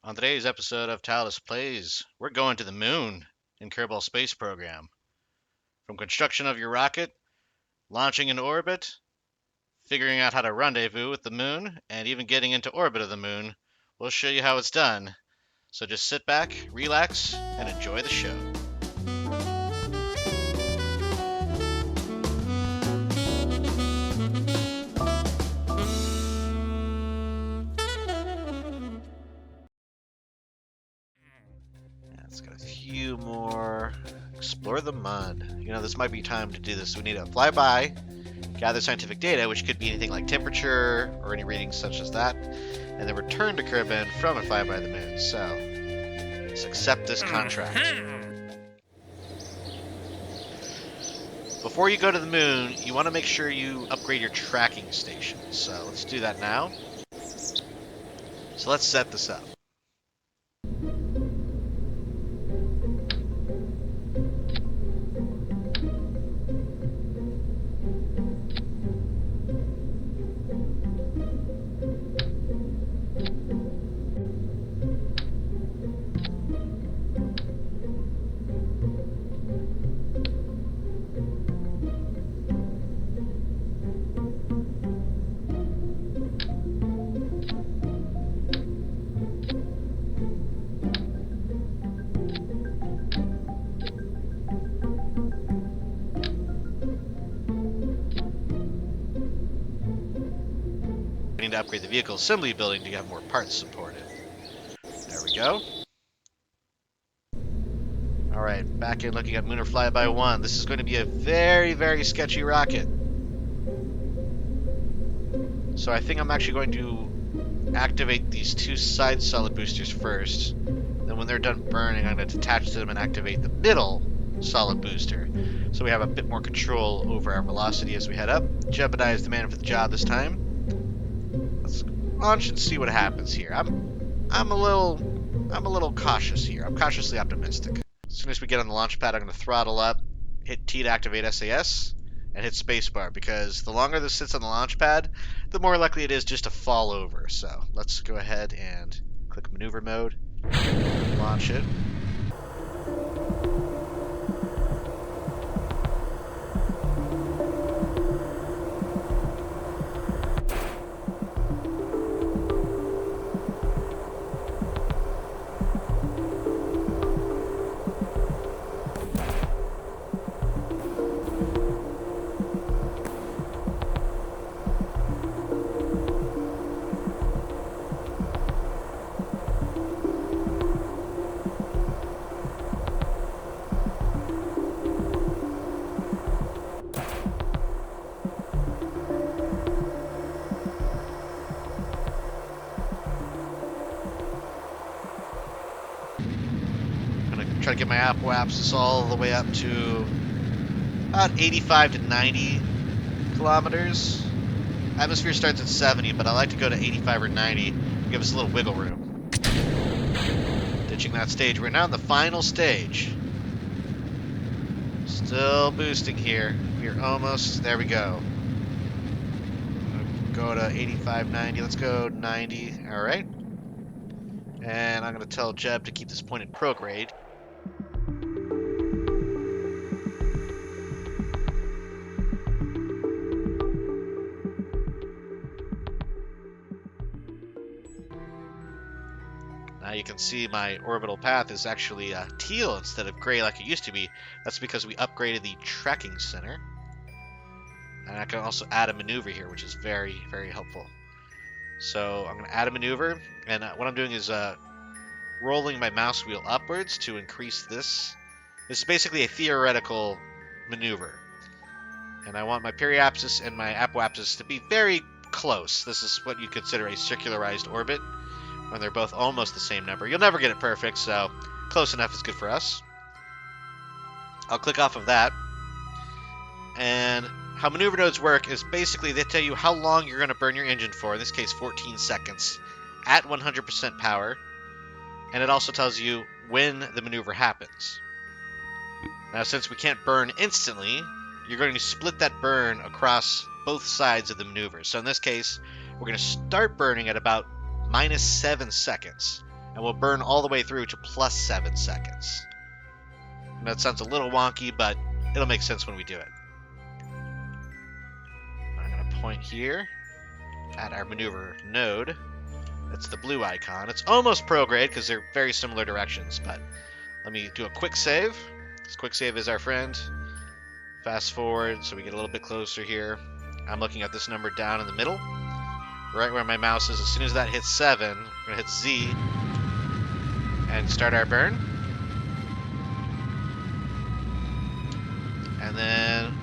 On today's episode of Tallidus Plays, we're going to the moon in Kerbal space program. From construction of your rocket, launching into orbit, figuring out how to rendezvous with the moon, and even getting into orbit of the moon, we'll show you how it's done. So just sit back, relax, and enjoy the show. It's got a few more. Explore the mun. This might be time to do this. We need to fly by, gather scientific data, which could be anything like temperature or any readings such as that, and then return to Kerbin from and fly by the moon. So, let's accept this contract. Before you go to the moon, you want to make sure you upgrade your tracking station. So, let's do that now. So, let's set this up. We need to upgrade the vehicle assembly building to have more parts supported. There we go. Alright, back in looking at Lunar Flyby 1. This is going to be a very, very sketchy rocket. So I think I'm actually going to activate these two side solid boosters first. Then when they're done burning, I'm going to detach them and activate the middle solid booster. So we have a bit more control over our velocity as we head up. Jebediah is the man for the job this time. Let's launch and see what happens here. I'm a little cautious here. I'm cautiously optimistic. As soon as we get on the launch pad, I'm going to throttle up, hit T to activate SAS, and hit spacebar, because the longer this sits on the launch pad, the more likely it is just to fall over. So let's go ahead and click maneuver mode, launch it. Try to get my apoapsis all the way up to about 85 to 90 kilometers. Atmosphere starts at 70, but I like to go to 85 or 90 to give us a little wiggle room. Ditching that stage. We're now in the final stage. Still boosting here. We're almost, there we go. Go to 85, 90. Let's go 90. All right. And I'm going to tell Jeb to keep this point in prograde. Now you can see my orbital path is actually teal instead of gray like it used to be. That's because we upgraded the tracking center. And I can also add a maneuver here, which is very, very helpful. So I'm going to add a maneuver, and what I'm doing is rolling my mouse wheel upwards to increase this. This is basically a theoretical maneuver. And I want my periapsis and my apoapsis to be very close. This is what you consider a circularized orbit, when they're both almost the same number. You'll never get it perfect, so close enough is good for us. I'll click off of that. And how maneuver nodes work is basically they tell you how long you're going to burn your engine for, in this case 14 seconds, at 100% power. And it also tells you when the maneuver happens. Now, since we can't burn instantly, you're going to split that burn across both sides of the maneuver. So in this case, we're going to start burning at about -7 seconds. and we'll burn all the way through to plus 7 seconds. And that sounds a little wonky, but it'll make sense when we do it. I'm going to point here at our maneuver node. That's the blue icon. It's almost prograde because they're very similar directions, but let me do a quick save. This quick save is our friend. Fast forward so we get a little bit closer here. I'm looking at this number down in the middle, right where my mouse is. As soon as that hits 7, we're going to hit Z and start our burn. And then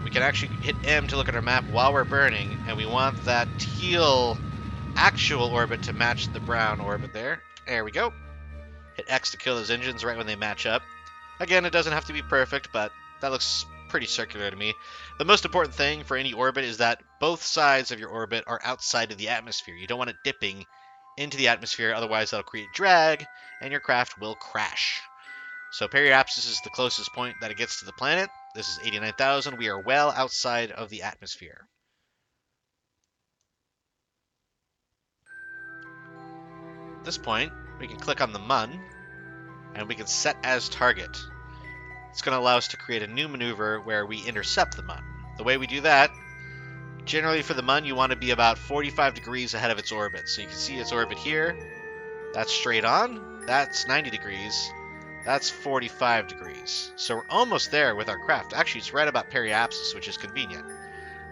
we can actually hit M to look at our map while we're burning, and we want that teal actual orbit to match the brown orbit there. There we go. Hit X to kill those engines right when they match up. Again, it doesn't have to be perfect, but that looks pretty circular to me. The most important thing for any orbit is that both sides of your orbit are outside of the atmosphere. You don't want it dipping into the atmosphere, otherwise that'll create drag, and your craft will crash. So periapsis is the closest point that it gets to the planet. This is 89,000. We are well outside of the atmosphere. At this point, we can click on the Mun, and we can set as target. It's going to allow us to create a new maneuver where we intercept the Mun. The way we do that, generally for the Mun, you want to be about 45 degrees ahead of its orbit. So you can see its orbit here. That's straight on. That's 90 degrees. That's 45 degrees. So we're almost there with our craft. Actually, it's right about periapsis, which is convenient.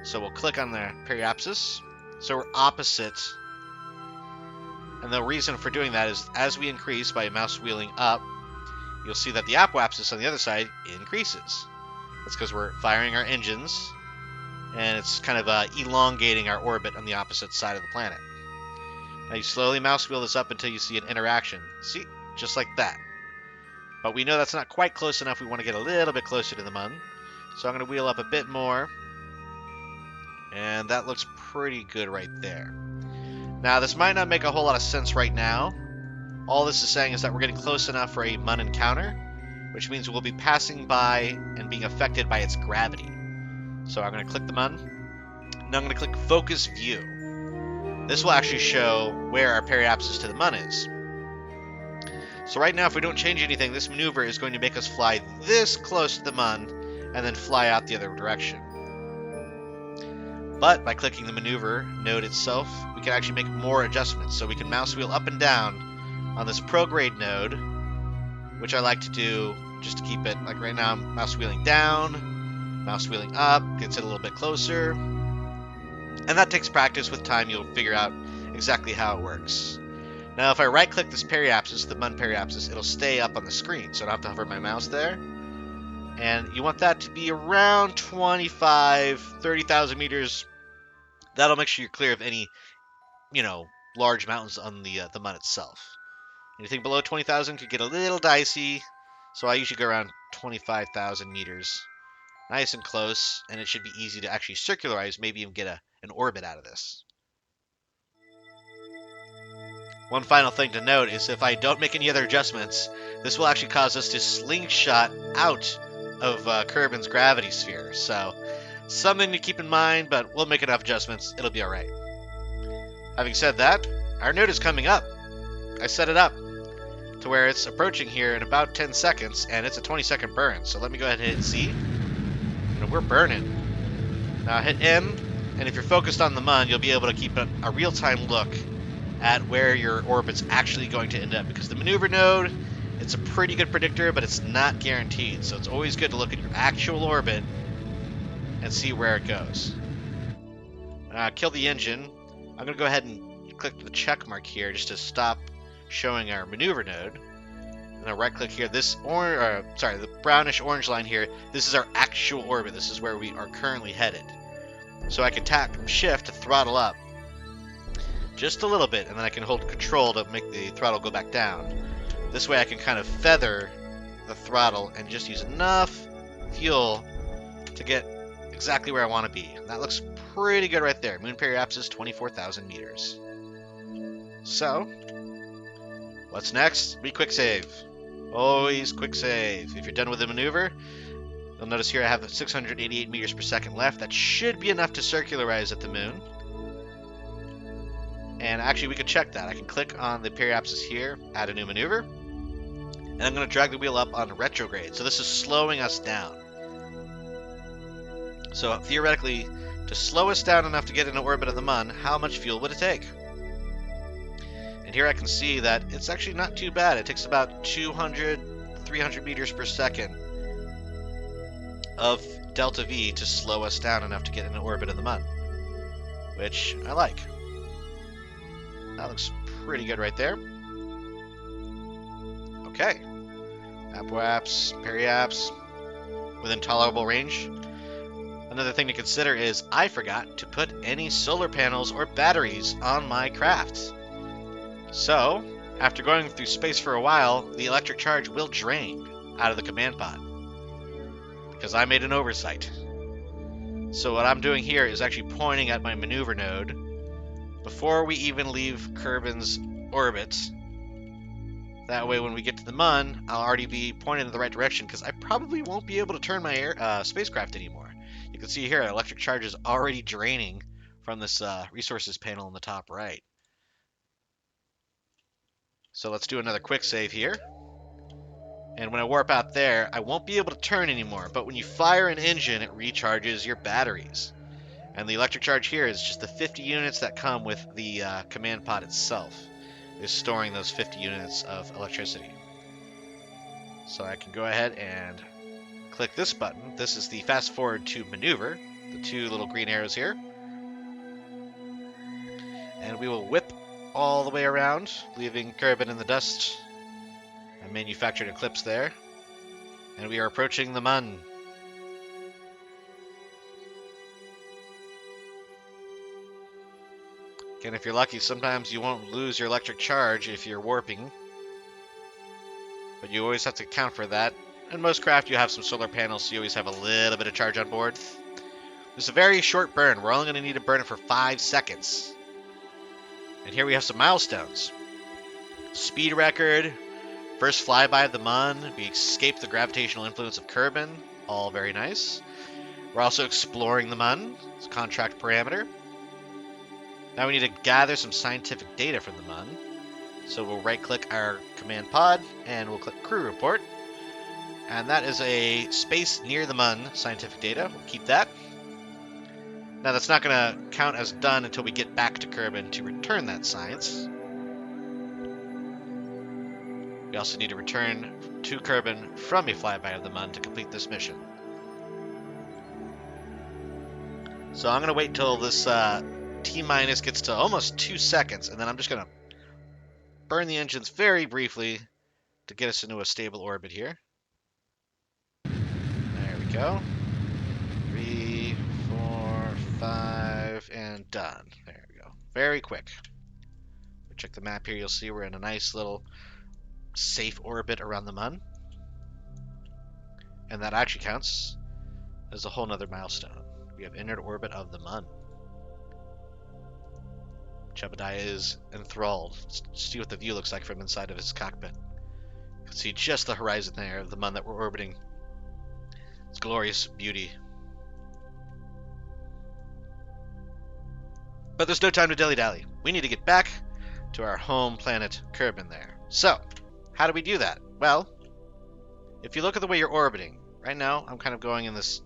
So we'll click on the periapsis. So we're opposite. And the reason for doing that is as we increase by mouse wheeling up, you'll see that the apoapsis on the other side increases. That's because we're firing our engines, and it's kind of elongating our orbit on the opposite side of the planet. Now you slowly mouse wheel this up until you see an interaction. See? Just like that. But we know that's not quite close enough. We want to get a little bit closer to the Mun. So I'm going to wheel up a bit more. And that looks pretty good right there. Now this might not make a whole lot of sense right now. All this is saying is that we're getting close enough for a Mun encounter, which means we'll be passing by and being affected by its gravity. So I'm going to click the Mun. Now I'm going to click Focus View. This will actually show where our periapsis to the Mun is. So right now, if we don't change anything, this maneuver is going to make us fly this close to the Mun and then fly out the other direction. But by clicking the maneuver node itself, we can actually make more adjustments. So we can mouse wheel up and down on this prograde node, which I like to do just to keep it, like right now I'm mouse wheeling down, mouse wheeling up, gets it a little bit closer. And that takes practice. With time, you'll figure out exactly how it works. Now, if I right-click this periapsis, the Mun periapsis, it'll stay up on the screen, so I don't have to hover my mouse there. And you want that to be around 30,000 meters. That'll make sure you're clear of any, large mountains on the Mun itself. Anything below 20,000 could get a little dicey, so I usually go around 25,000 meters. Nice and close, and it should be easy to actually circularize, maybe even get an orbit out of this. One final thing to note is if I don't make any other adjustments, this will actually cause us to slingshot out of Kerbin's gravity sphere. So, something to keep in mind, but we'll make enough adjustments. It'll be alright. Having said that, our node is coming up. I set it up to where it's approaching here in about 10 seconds, and it's a 20-second burn. So let me go ahead and hit Z. And we're burning. Now hit M, and if you're focused on the Mun, you'll be able to keep a real-time look at where your orbit's actually going to end up. Because the maneuver node, it's a pretty good predictor, but it's not guaranteed. So it's always good to look at your actual orbit and see where it goes. Kill the engine. I'm going to go ahead and click the check mark here just to stop showing our maneuver node. And I'll right click here. The brownish orange line here, this is our actual orbit. This is where we are currently headed. So I can tap shift to throttle up just a little bit, and then I can hold control to make the throttle go back down. This way I can kind of feather the throttle and just use enough fuel to get exactly where I want to be. And that looks pretty good right there. Moon periapsis, 24,000 meters. So, what's next? Quick save. Always quick save. If you're done with the maneuver, you'll notice here I have 688 meters per second left. That should be enough to circularize at the moon. And actually, we could check that. I can click on the periapsis here, add a new maneuver, and I'm going to drag the wheel up on retrograde. So this is slowing us down. So theoretically, to slow us down enough to get into orbit of the Mun, how much fuel would it take? And here I can see that it's actually not too bad. It takes about 200, 300 meters per second of delta V to slow us down enough to get into orbit of the Mun, which I like. That looks pretty good right there. Okay. Apoaps, periaps, within tolerable range. Another thing to consider is I forgot to put any solar panels or batteries on my craft. So, after going through space for a while, the electric charge will drain out of the command pod, because I made an oversight. So what I'm doing here is actually pointing at my maneuver node before we even leave Kerbin's orbit. That way when we get to the Mun, I'll already be pointed in the right direction, because I probably won't be able to turn my spacecraft anymore. You can see here, electric charge is already draining from this resources panel in the top right. So let's do another quick save here. And when I warp out there, I won't be able to turn anymore, but when you fire an engine, it recharges your batteries. And the electric charge here is just the 50 units that come with the command pod itself, is storing those 50 units of electricity. So I can go ahead and click this button. This is the fast forward to maneuver, the two little green arrows here. And we will whip all the way around, leaving Kerbin in the dust. I manufactured eclipse there. And we are approaching the Mun. Again, if you're lucky, sometimes you won't lose your electric charge if you're warping. But you always have to account for that. In most craft, you have some solar panels, so you always have a little bit of charge on board. This is a very short burn. We're only going to need to burn it for 5 seconds. And here we have some milestones. Speed record, first flyby of the Mun, we escaped the gravitational influence of Kerbin, all very nice. We're also exploring the Mun, it's a contract parameter. Now we need to gather some scientific data from the Mun. So we'll right-click our command pod, and we'll click Crew Report. And that is a space near the Mun scientific data. We'll keep that. Now that's not going to count as done until we get back to Kerbin to return that science. We also need to return to Kerbin from a flyby of the Mun to complete this mission. So I'm going to wait till this T- gets to almost 2 seconds, and then I'm just going to burn the engines very briefly to get us into a stable orbit here. There we go. 3, 4, 5, and done. There we go. Very quick. Check the map here. You'll see we're in a nice little safe orbit around the Mun. And that actually counts as a whole nother milestone. We have entered orbit of the Mun. Jebediah is enthralled. Let's see what the view looks like from inside of his cockpit. You can see just the horizon there of the Mun that we're orbiting. It's glorious beauty. But there's no time to dilly-dally. We need to get back to our home planet Kerbin there. So, how do we do that? Well, if you look at the way you're orbiting, right now I'm kind of going in this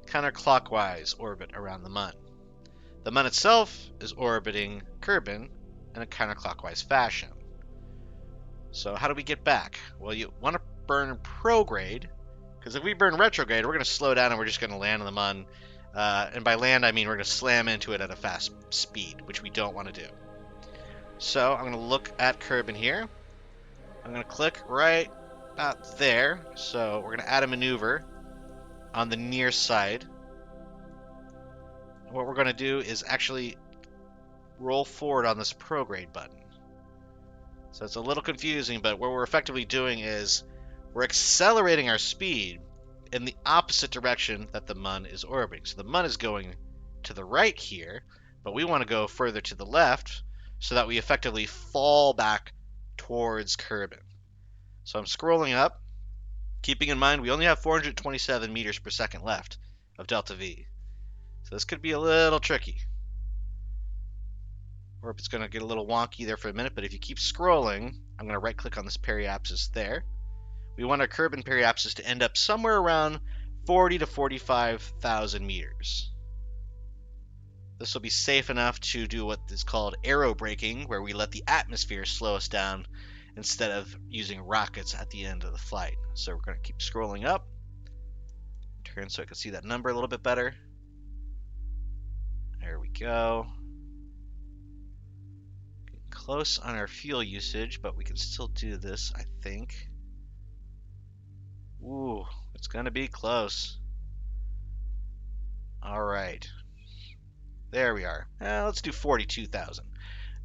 counterclockwise orbit around the Mun. The Mun itself is orbiting Kerbin in a counterclockwise fashion. So how do we get back? Well, you want to burn prograde, because if we burn retrograde, we're going to slow down and we're just going to land on the Mun. And by land, I mean we're going to slam into it at a fast speed, which we don't want to do. So I'm going to look at Kerbin here. I'm going to click right about there. So we're going to add a maneuver on the near side. What we're going to do is actually roll forward on this prograde button. So it's a little confusing, but what we're effectively doing is we're accelerating our speed in the opposite direction that the Mun is orbiting. So the Mun is going to the right here, but we want to go further to the left so that we effectively fall back towards Kerbin. So I'm scrolling up, keeping in mind we only have 427 meters per second left of delta V. So this could be a little tricky. Orbit's going to get a little wonky there for a minute, but if you keep scrolling, I'm going to right-click on this periapsis there. We want our Kerbin periapsis to end up somewhere around 40 to 45,000 meters. This will be safe enough to do what is called aerobraking, where we let the atmosphere slow us down instead of using rockets at the end of the flight. So we're going to keep scrolling up. Turn so I can see that number a little bit better. There we go. Getting close on our fuel usage, but we can still do this, I think. Ooh, it's going to be close. All right. There we are. Let's do 42,000.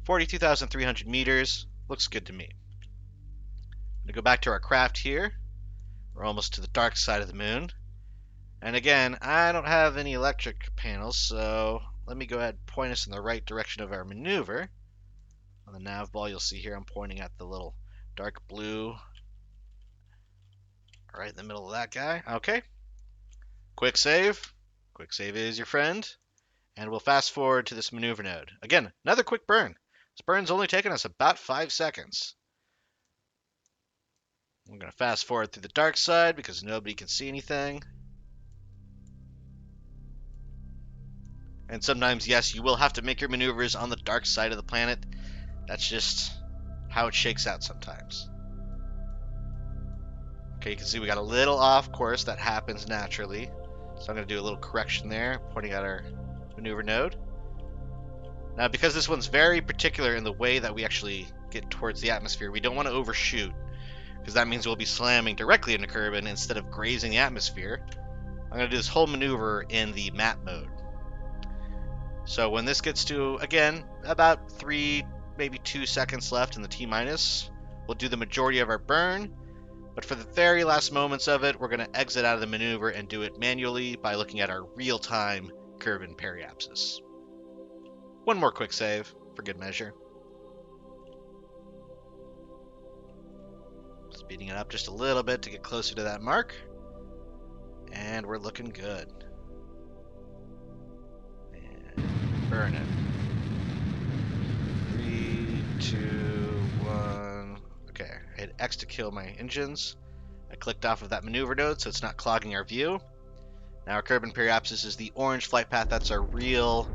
42,300 meters. Looks good to me. I'm going to go back to our craft here. We're almost to the dark side of the moon. And again, I don't have any electric panels, so let me go ahead and point us in the right direction of our maneuver. On the nav ball, you'll see here I'm pointing at the little dark blue right in the middle of that guy. Okay. Quick save. Quick save is your friend. And we'll fast forward to this maneuver node. Again, another quick burn. This burn's only taken us about 5 seconds. I'm going to fast forward through the dark side because nobody can see anything. And sometimes, yes, you will have to make your maneuvers on the dark side of the planet. That's just how it shakes out sometimes. Okay, you can see we got a little off course. That happens naturally. So I'm going to do a little correction there, pointing at our maneuver node. Now, because this one's very particular in the way that we actually get towards the atmosphere, we don't want to overshoot, because that means we'll be slamming directly into Kerbin instead of grazing the atmosphere. I'm going to do this whole maneuver in the map mode. So when this gets to, again, about 3, maybe 2 seconds left in the T-minus, we'll do the majority of our burn. But for the very last moments of it, we're going to exit out of the maneuver and do it manually by looking at our real-time Kerbin periapsis. One more quick save for good measure. Speeding it up just a little bit to get closer to that mark. And we're looking good. And burn it. 3, 2, 1. Okay, I hit X to kill my engines. I clicked off of that maneuver node so it's not clogging our view. Now our Kerbin periapsis is the orange flight path. That's our real,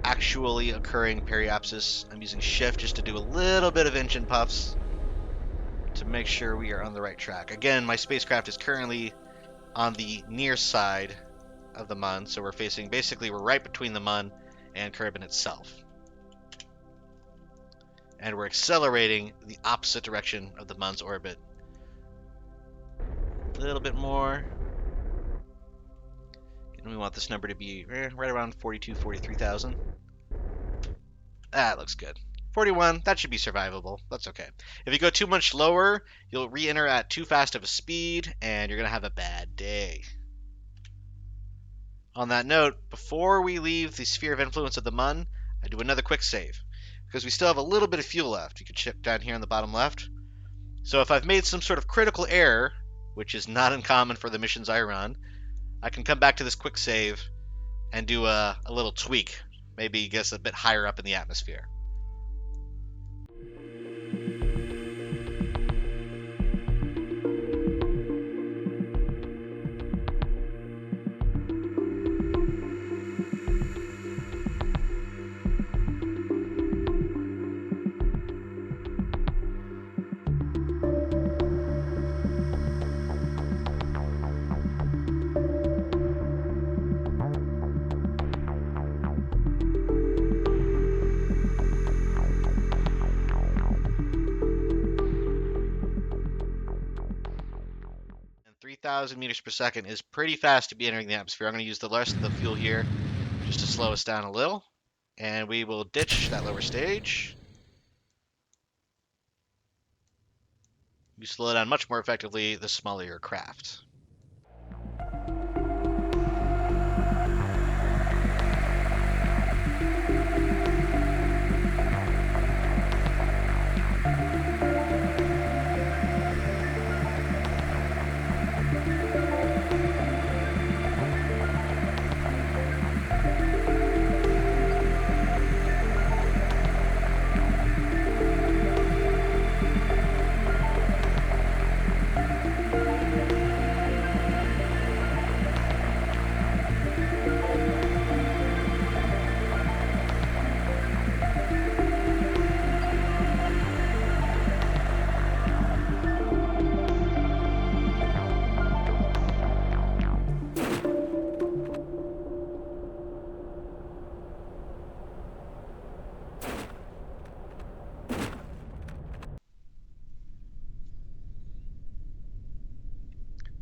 actually occurring periapsis. I'm using shift just to do a little bit of engine puffs to make sure we are on the right track. Again, my spacecraft is currently on the near side of the Mun, so we're right between the Mun and Kerbin itself. And we're accelerating the opposite direction of the Mun's orbit. A little bit more. And we want this number to be right around 42, 43,000. That looks good. 41, that should be survivable. That's okay. If you go too much lower, you'll re-enter at too fast of a speed, and you're going to have a bad day. On that note, before we leave the sphere of influence of the Mun, I do another quick save, because we still have a little bit of fuel left. You can check down here on the bottom left. So if I've made some sort of critical error, which is not uncommon for the missions I run, I can come back to this quick save and do a little tweak, maybe get us a bit higher up in the atmosphere. And 3,000 meters per second is pretty fast to be entering the atmosphere. I'm going to use the rest of the fuel here just to slow us down a little. And we will ditch that lower stage. You slow down much more effectively the smaller your craft.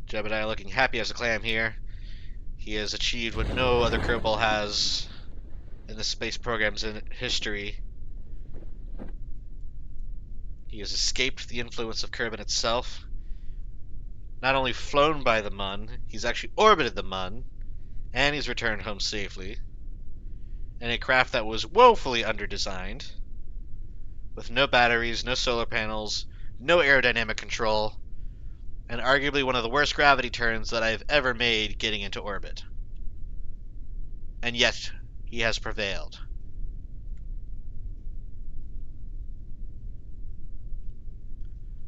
Jebediah looking happy as a clam here. He has achieved what no other Kerbal has in the space program's in history. He has escaped the influence of Kerbin itself. Not only flown by the Mun, he's actually orbited the Mun, and he's returned home safely. In a craft that was woefully underdesigned, with no batteries, no solar panels, no aerodynamic control, and arguably one of the worst gravity turns that I've ever made getting into orbit. And yet, he has prevailed.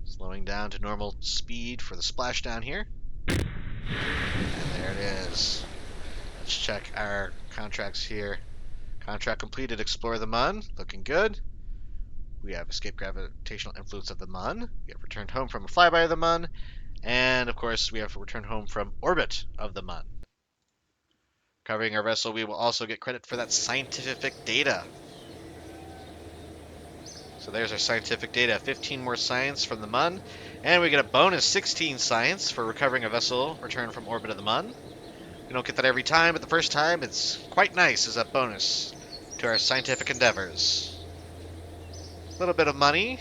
Slowing down to normal speed for the splashdown here. And there it is. Let's check our contracts here. Contract completed, explore the Mun. Looking good. We have escaped gravitational influence of the Mun. We have returned home from a flyby of the Mun. And, of course, we have returned home from orbit of the Mun. Covering our vessel, we will also get credit for that scientific data. So there's our scientific data. 15 more science from the Mun. And we get a bonus 16 science for recovering a vessel returned from orbit of the Mun. We don't get that every time, but the first time it's quite nice as a bonus to our scientific endeavors. A little bit of money,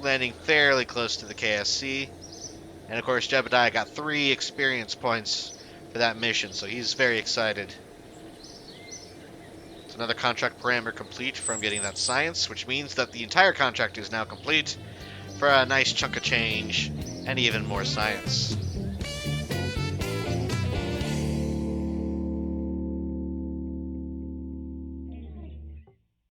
landing fairly close to the KSC. And of course, Jebediah got 3 experience points for that mission, so he's very excited. It's another contract parameter complete from getting that science, which means that the entire contract is now complete for a nice chunk of change and even more science.